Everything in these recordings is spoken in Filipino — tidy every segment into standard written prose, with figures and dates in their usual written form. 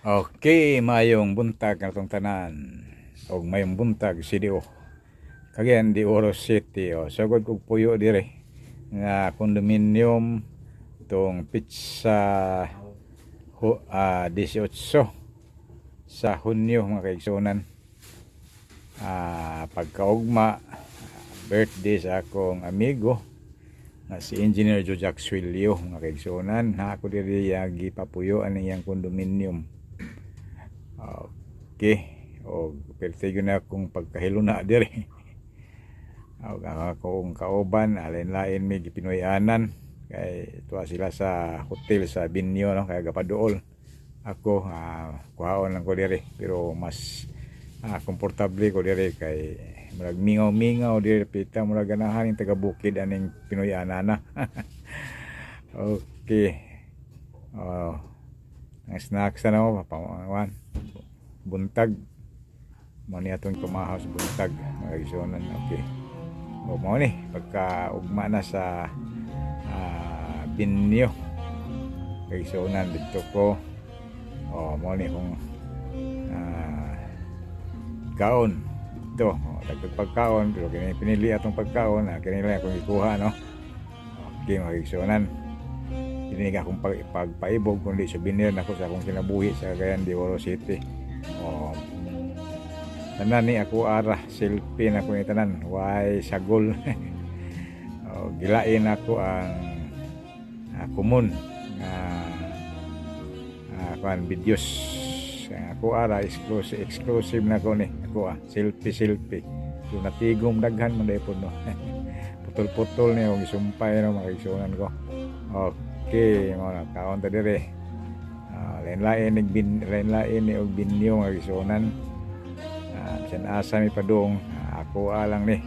Okay, mayong buntag natong tanan. Og mayong buntag CDO. Kagayan di Oro City sagod kog puyo dire nga condominium tong pizza 18 sa Hunyo mga kaigsunan. Pagkaugma birthday sa akong amigo na si Engineer Jojac Swilio mga kaigsunan. Ako diri gipapuyo ang iyang condominium. Okay, o pertigo na akong pagkahiluna diri. Og akong kauban alin-lain mi gipinoy-anan kay tuwa sila sa hotel sa Binyo no, kaya gapaduol ako kuhaon lang ko diri pero mas komportable ko diri kay murag mingaw-mingaw diri pita murag ganahan yung taga bukid aning pinoy-anan na. Okay. Ang snacks na no, papawan buntag mo ni atong kumahaw sa buntag mga igsoon. Okay, o mo ni pagka ugma na sa Binyo igsoonan dito ko mo ni kung kaon dito dagdag pagkaon pero kini pinili atong pagkaon kini lang akong ikuha no. Okay mga igsoonan, hindi akong pagpaibog kundi souvenir na ako sa akong kinabuhi sa Cagayan de Oro City. Tanan ni ako ara selfie na ko ni tanan why sagol. Gilain ako ang common kuan videos ako ara exclusive na ko ni ako selfie so natigom daghan man dai pud no. Putol-putol ni og isumpay no mga igsunan ko. Okay, mga kaon ta dire. Lain-lain ni og Binyo nga igsunan. Bisan asa mi padung ako lang ni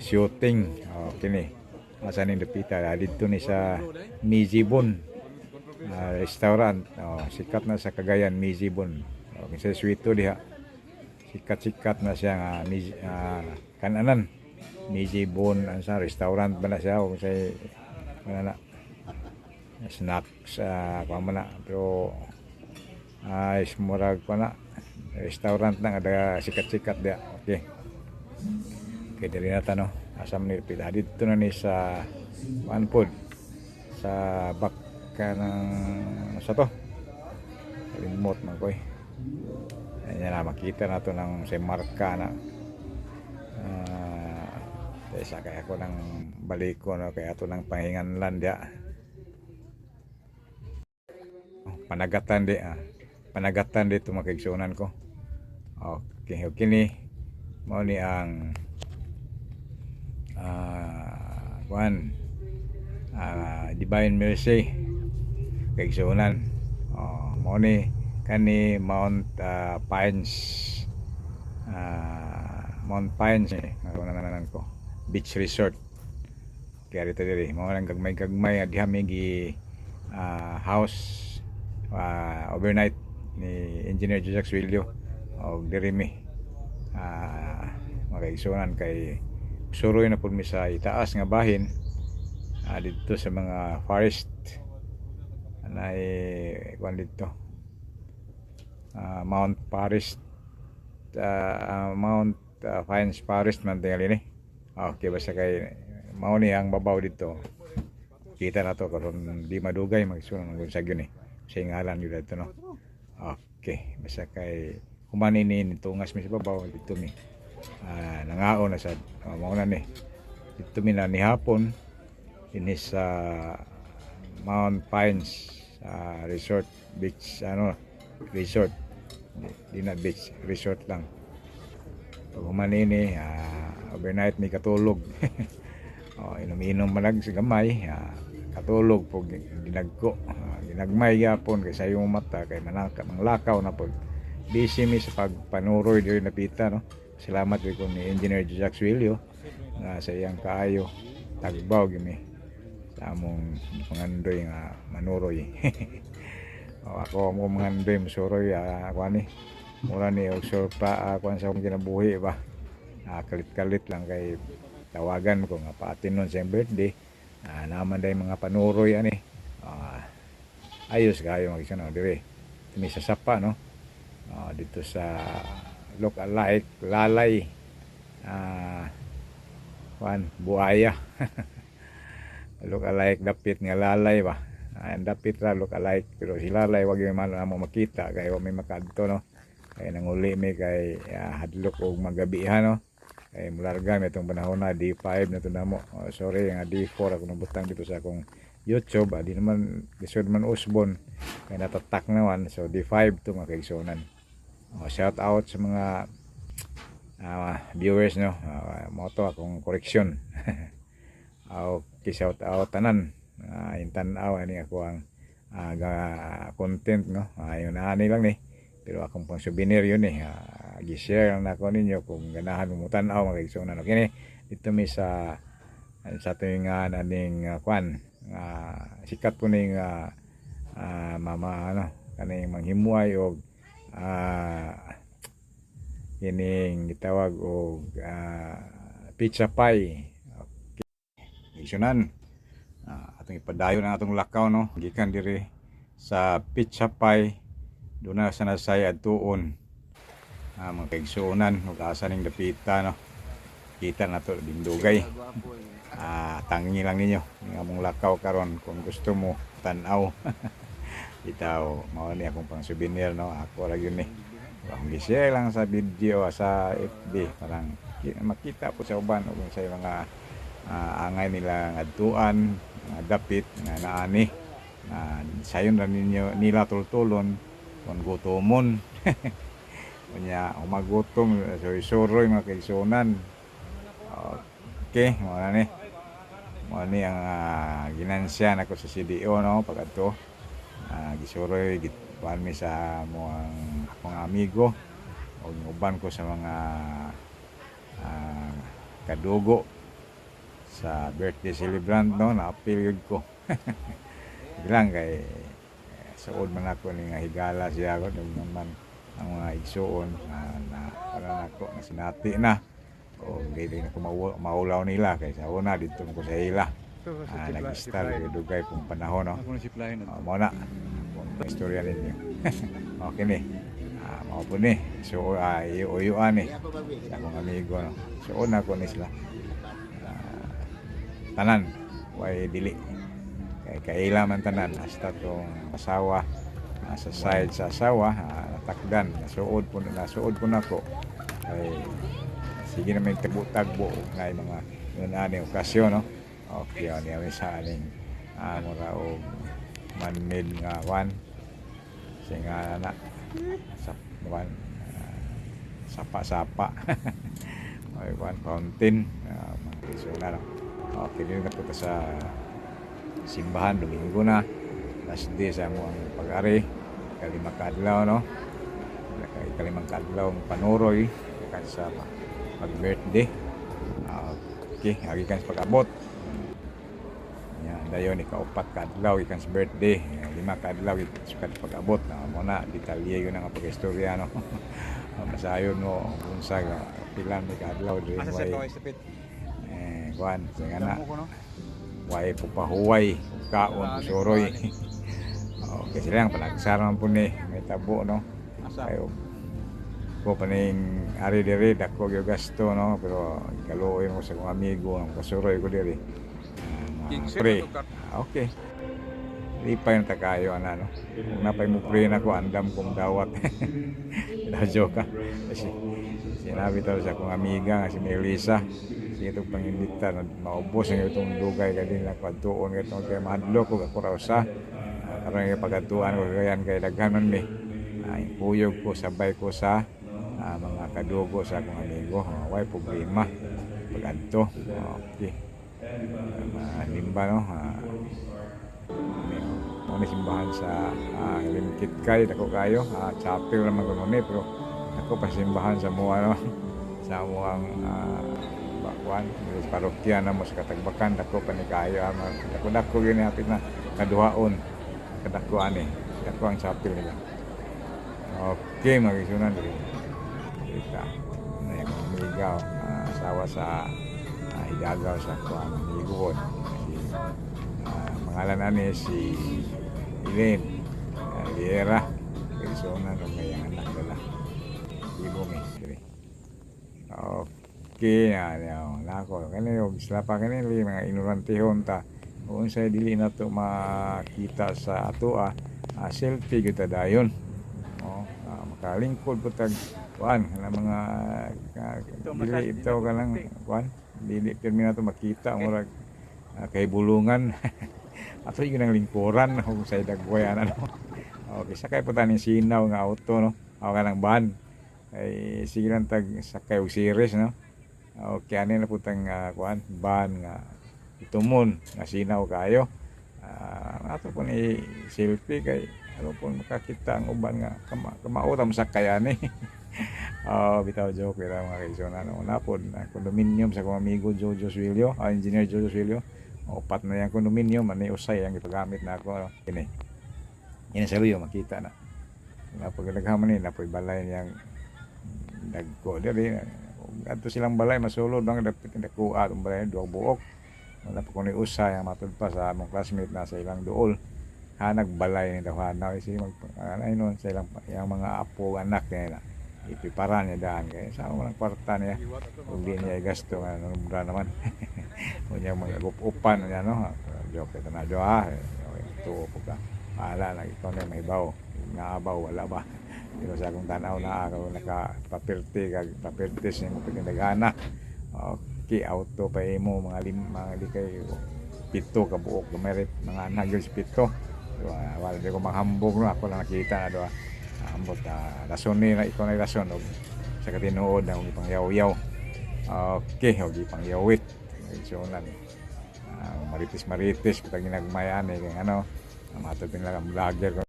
shooting kini asa ni dapita didto ni sa Mizibon restaurant sikat na sa Cagayan Mizibon kinsa suito diha sikat na siya kananan Mizibon sa restaurant ba na siya o say na snacks pamana pero murag pa na restaurant na ada sikat-sikat dia. Okay, diri na ta no asam ni pila dito na ni sa food sa baka ng sa to remote man ko ayan na makita na to ng sa marka na isa kaya ko ng baliko no kaya to ng pahinganlan dia panagatan dito mga kaigsunan ko. Okay ni mao ni ang Divine Mercy kaigsunan. Mao ni kani Mount Pines nanan ko beach resort kaya dito diri mao lang gagmay diha mi gi house overnight ni Engineer Jojac Swilio og diri mi mga kaigsunan kay suroy na pud mi sa itaas nga bahin dito sa mga forest anay kuan dito Mount Pines Forest man tingali ni. Okay, basta kay mao ni ang babaw dito kita na to karon di madugay magsunan ng sagyo ni sa ngalan yun dito no. Okay, basta kay humaninin tungas mi sa babaw dito mi nangaon na sa mao na ni dito mi na ni hapon ini sa Mount Pines resort beach resort di na beach resort lang pag humanini overnight mi katulog. Inom-inom malag sa gamay katulog po ginagmay yapon kay sayo mata kay manglakaw na po busy mi sa pagpanuroy diri napita no. Salamat ko ni Engineer Jojac Swilio nga sa iyang kaayo tagbaw gimi sa among pangandoy nga manuroy. Ako mo mangandoy masuroy ako ni mura ni og surpa ako sa akong kinabuhi ba kalit-kalit lang kay tawagan ko nga paatin nun sa birthday naman day mga panuroy ani ayos kayo magigsunan dire kami sa sapa no. Dito sa look alike lalay buaya look alike dapit nga lalay ba. Dapit ra look alike pero si lalay wag yung man mo makita kay wa may makadto no. Kay nanguli mi kay hadlok og magabihan no. Kay mularga mi itong panahon na D5 na to namo. Sorry nga D4 ako nabutang dito sa akong YouTube. Di naman lisod man usbon kay natatak naman. So D5 to mga kaigsunan. Shout out sa mga viewers no. Mo to akong correction. Okay, shout out tanan. Yung tanaw ani ako ang content no. Yun ani lang ni. Pero akong pang souvenir yun gi-share lang nako ninyo kung ganahan mo tan-aw mga kaigsunan. Okay ni. Dito mi sa ating naning kwan sikat po ning mama ano kaning manghimuay og ining gitawag og pizza pie. Kaigsunan, atong ipadayon ang atong lakaw no. Gikan diri sa pizza pie doon na sa nasay adtuon mga kaigsunan ug asa ning dapita no. Kita na to dindugay. Tangi lang ninyo nga mong lakaw karon kung gusto mo tan-aw. Bitaw mao ni akong pang souvenir no. Ako ra gyud ni akong gi-share lang sa video sa FB parang makita po sa uban ug sa mga angay nila adtuan dapit nga naani sayon ra ninyo nila tultulon kung gutomon. Unya umagutom suroy mga kaigsunan. Okay, muna ni ang ginansya nako sa CDO no pagadto gisuroy gitwan mi sa akong amigo o uban ko sa mga kadugo sa birthday celebrant no na-appeal yun ko. Bilang kay suod man ako ni nga higala siya ko naman ang mga igsuon na para nako na sinati na o gaydi na ko maulaw nila kay sa una dito ko sa ila nag-start dugay kung panahon no. Mo na istorya ninyo. Okay ni mao po ni so uyuan ni sa akong amigo no. So una ko ni sila tanan way dili kay kaila man tanan hasta tong asawa sa side sa asawa natakdan nasuod po nako ay sige na may tagbo nga mga ani okasyon no. Okay ani sa aning mura og man-made nga wan singa na sa wan sapa-sapa ay wan fountain mga kaigsunan no. Okay din na punta sa simbahan Domingo na last day sa mo ang pag-ari kalimang kadlaw no. Kalimang kadlaw panuroy kan sa pag-birthday. Okay, agikan sa pag-abot. Yan, dayon ikaupat kadlaw ikan sa birthday. 5 kadlaw sa pag-abot. Mo na detalye yun ang pag-istorya no. Masayon no unsa pilan ni kadlaw diri way. Kuan nga na. Way pupahuway kaon suroy. Okay, silang panagsaran po ni may tabo no. Kayo ko paning ari diri dako gyud gasto no pero kaluoy mo sa kong amigo ang kasuroy ko diri pre okay lipay na kayo ana no kung napay mo pre na ko andam kong dawat da joke kasi sinabi tayo sa kong amiga nga si Melissa sige itong pangindita no maubos ang itong dugay kadin na kwadtuon katong kay mahadlo ko ako raw sa karon yung pagatuan ko kayan kay daghan man mi puyog ko sabay ko sa mga kadugo sa akong amigo way problema pag-adto. Okay limba no may simbahan sa limited kay dako kayo chapel naman ko ni pero ako pa simbahan sa mo ano sa muang bakwan sa parokya na mo sa Katagbakan dako pa ni kayo dako gini hapit na kaduhaon kadako ani dako ang chapel nila. Okay mga kaigsunan diri kita na yung amigaw asawa sa igagaw sa kuang amigo si pangalan ani si Elaine Riviera. Persona no may anak dala. Ibo mi. Diri. Okay na nako kani og isla pa kani mga ignorantehon ta. Unsay dili na to makita sa ato selfie gyud ta dayon. Makalingkod po tag kuan na mga dili ito ka lang kuan dili pirmi na to makita murag kay bulungan ato yung nang lingkuran kung sa dagway ano. Okay, sakay po tayo ng sinaw nga auto no. O ka ng van ay sige lang tag sakay og series no. Okay, ano na po tang kuan van nga itumon nga sinaw kayo. Ato po ni selfie kay ano po makakita ang uban nga kamautam sa kayani. Bitaw joke pero mga kaibigan na po condominium sa kong amigo Jojo Suilio, engineer Jojo Suilio. Upat na yung condominium, ani usay ang ipagamit na ako kini. Ini sa luyo makita na. Napag naghaman ni napoy balay niyang dagko diri. Adto silang balay masulod ang dapat nakuha ang balay duha buok. Wala pa ko ni usay ang matud pa sa among classmate na sa ilang duol. Nagbalay ni dawana kasi ano sa ilang yung mga apo anak niya ipiparan niya daan kaya sa walang kwarta niya kung di niya gasto nga numra naman kunya mga upan niya no joke ito na jo tuo po ka ala na ito na may baw naabaw wala ba pero sa akong tanaw na ako nakapapirti kag papirtis niya mo pinagana okay auto pa imo mga di kay pito ka buok gamay mga anak yung pito. Wala di ko manghambog no ako lang nakita na do ambot rason ni na ikaw na rason og sa katinuod na og ipangyaw-yaw. Okay og ipangyawit so nan maritis putang ginagmayan kay ano matod lang ang vlogger